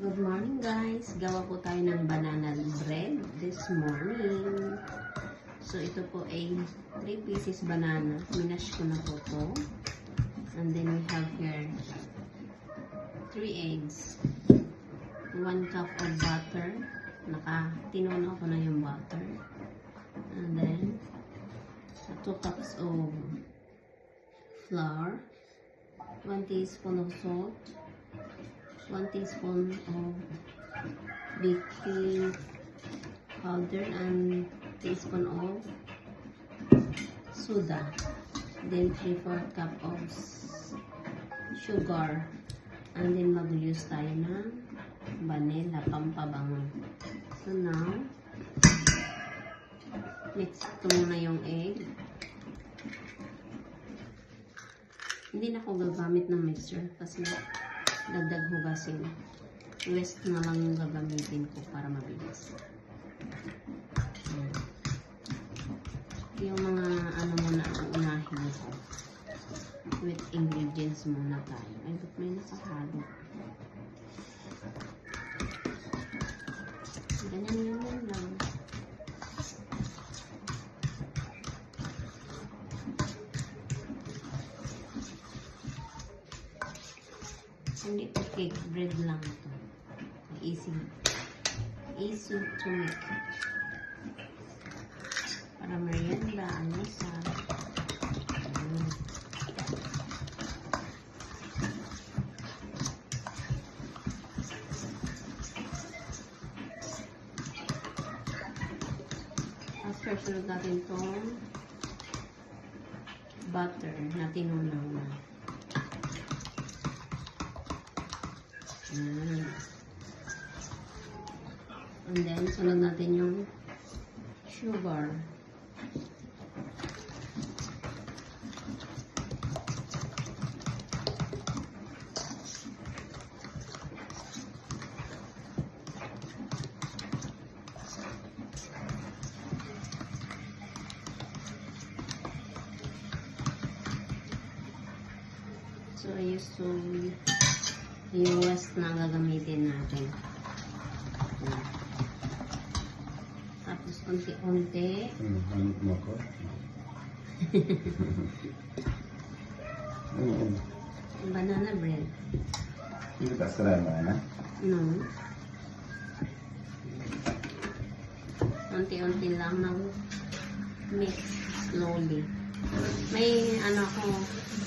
Good morning guys! Gawa po tayo ng banana bread this morning. So ito po ay 3 pieces banana. Minash ko na po to. And then we have here 3 eggs. 1 cup of butter. Tinunaw ko na yung butter. And then 2 cups of flour. 1 teaspoon of salt. 1 teaspoon of baking powder and teaspoon of soda. Then 3/4 cup of sugar. And then mag-use tayo ng vanilla pampabango. So now, mix ito muna yung egg. Hindi na ako gagamit ng mixer kasi dagdag hugasin. West na lang yung gagamitin ko para mabilis. Yung mga ano muna ang unahin ko. With ingredients muna tayo. Ay, ba't may nakahalo? Ganyan lang. Hindi ito cake, bread lang ito. Easy to make. Para merienda, almusal. After, sunod natin itong butter na tinunaw na. And then, sunod natin yung sugar. So, I used to yung west na gagamitin natin. Tapos unti-unti. Hanap mo ko? Banana bread. Hindi ka sarang na? No. Unti-unti lang mix slowly. May ano ako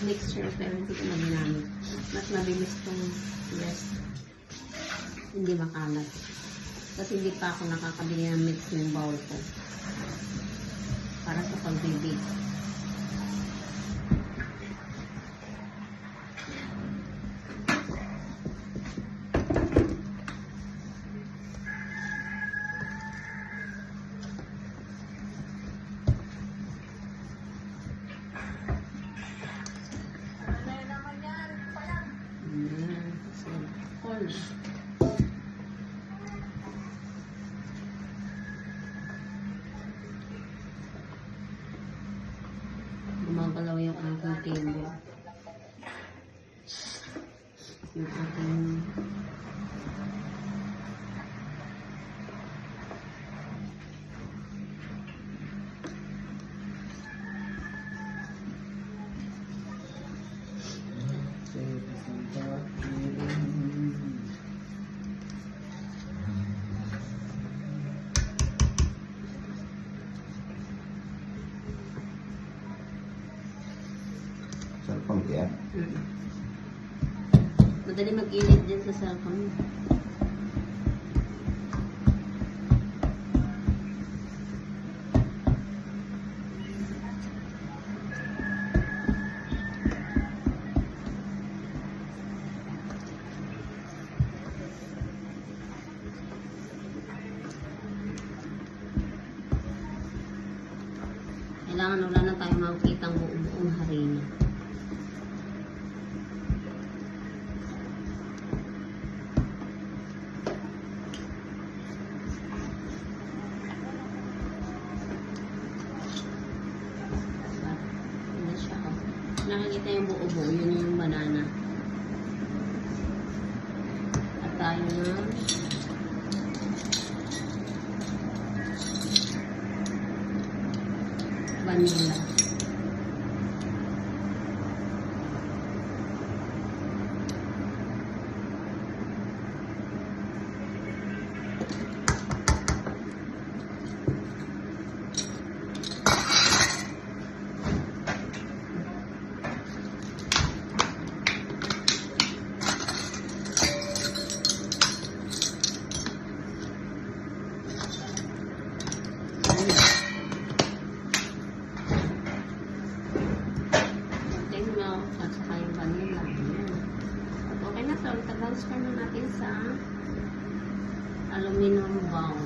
mixture pero hindi ko na ginamit. Mas mabilis itong rest. Hindi makalat. Kasi hindi pa ako nakakabili ng mixing bowl ko. Para sa pagbibig. Gumagalaw yung aking table. Yung aking Cellphone kaya? Madali mag-init din sa cellphone. Kailangan wala na tayong makikita ang buong harina. Nakikita yung buo-buo, yun yung banana. At tayo na vanilla. Konting milk at saka yung vanilla. Ayan. At okay na to. Transfer na natin sa aluminum bowl.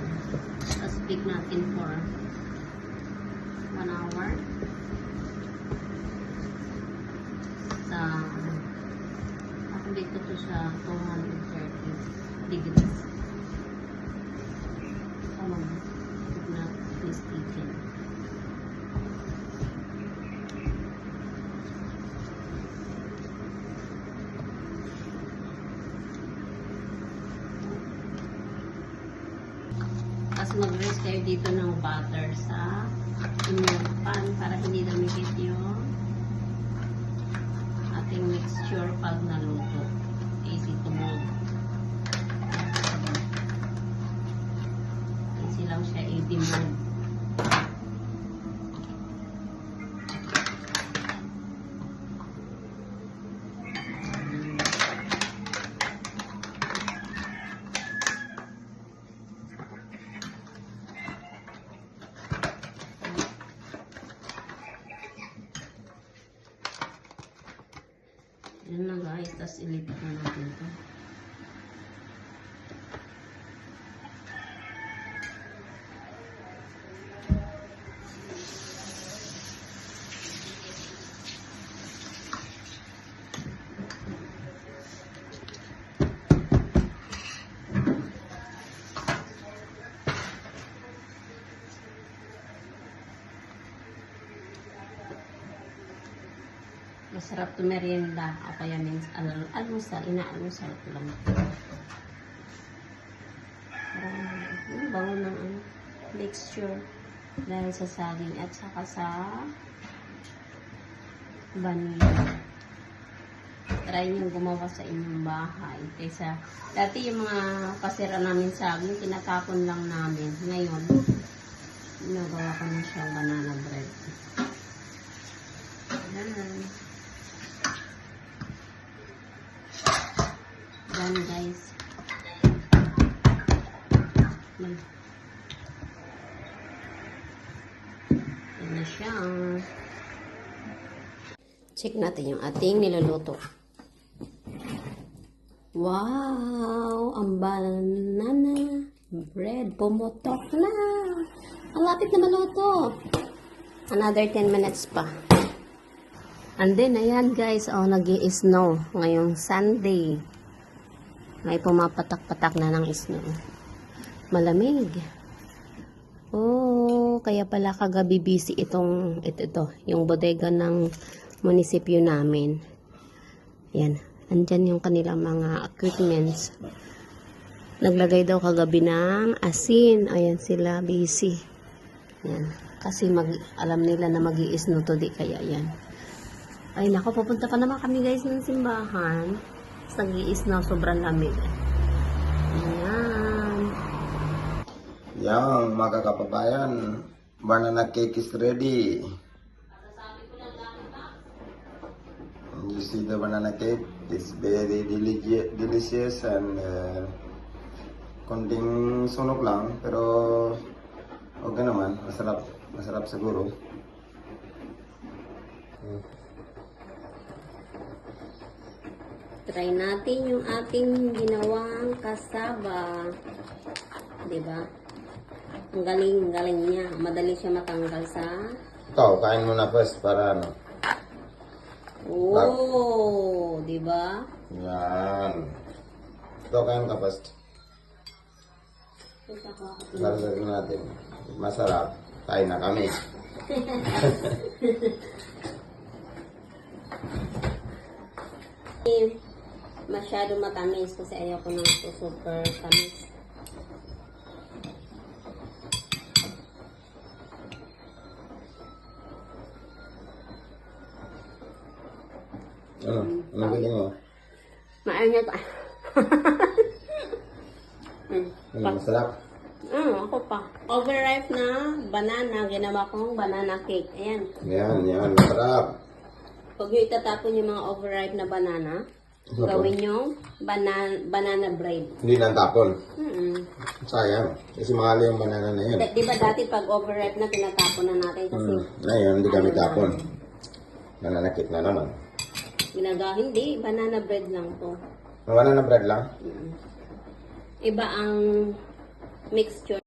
Tapos bake natin for 1 hour. Sa ako dito to sa 230 degrees. Tama mo. If not, please take it. Tapos mag-rest kayo dito ng butter sa inyong pan para hindi lumikit yung ating mixture pag naluto. Easy to mold. Easy lang siya i-demold. Yan lang guys, tapos ilipat na natin ito. Masarap to merienda o kaya means almusal, inaalmusal ko lang. Parang bango ng mixture dahil sa saging at saka sa vanilla. Try nyo gumawa sa inyong bahay. Kaysa, dati yung mga pasira namin saging, tinatapon lang namin. Ngayon, ginagawa ko na siyang banana bread. Ayan. Yan guys. Yan na siya. Check natin yung ating niluluto. Wow! Ang banana bread. Pumutok na. Ang lapit na maluto. Another 10 minutes pa. And then, ayan guys. Oh, nag-i-snow. Ngayong Sunday. May pumapatak-patak na ng snow. Malamig. Oh, kaya pala kagabi busy ito, yung bodega ng munisipyo namin. Yan. Andyan yung kanilang mga equipments. Naglagay daw kagabi ng asin. Ayan sila, busy. Yan. Kasi alam nila na mag-i-snow to, di kaya yan. Ay, nako, pupunta pa naman kami guys ng simbahan. Nag-i-snow, sobrang lamig. Ayan. Yan, mga kababayan. Banana cake is ready. You see the banana cake? It's very delicious and konting sunog lang. Pero okay naman. Masarap. Masarap siguro. Try natin yung ating ginawang kasaba. Diba? Ang galing-galing niya. Madali siya matanggal sa... Ikaw, kain mo na first para ano. Oh, diba? Yan. Ikaw, kain ka first. Lalagyan natin. Masarap. Kain na kami. masyado matamis kasi ayoko ng super tamis. Ano? Anong ganyan mo? Mainit. Ano, masarap? Ako pa. Overripe na banana. Ginawa kong banana cake. Ayan. Yan, masarap. Huwag nyo itatapon yung mga overripe na banana. Ano ba? Gawin nyo banana bread. Hindi lang tapon. Mm-mm. Sayang. Kasi mahal yung banana na yun. Di ba dati pag overripe na tinatapon na natin kasi Ngayon, hindi kami tapon. Nananakit na naman. hindi. Banana bread lang to. Banana bread lang? Mm. Iba ang mixture